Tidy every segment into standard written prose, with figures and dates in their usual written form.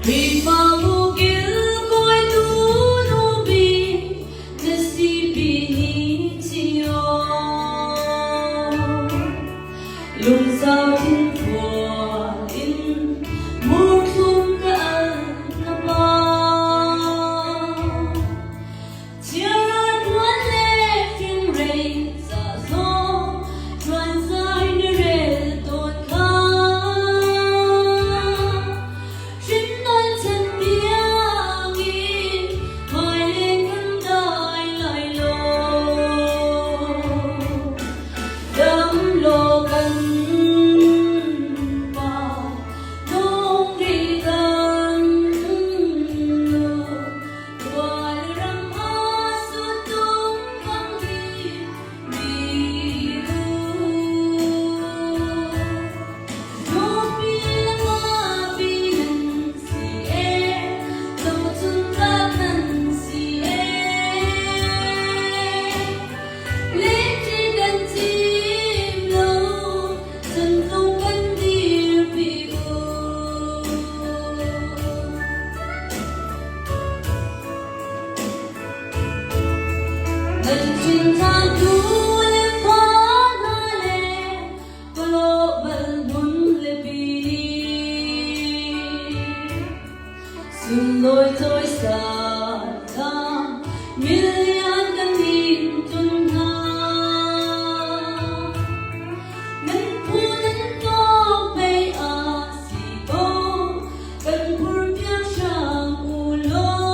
Khrihfabu kêu coi tu nu bi nasibi ni chiyo lung sao thiên phùa in mô thum cả na ba chia ran huan lệ phim rây sa gió truyền dài nơi rê tôn ca Trên thang thu lên phá na lệ global Hmunlipi xuân lối tôi xa ta million căn tin tuân ha ngân phu nân có bay a si tô cần phur piang sang u lo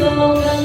Long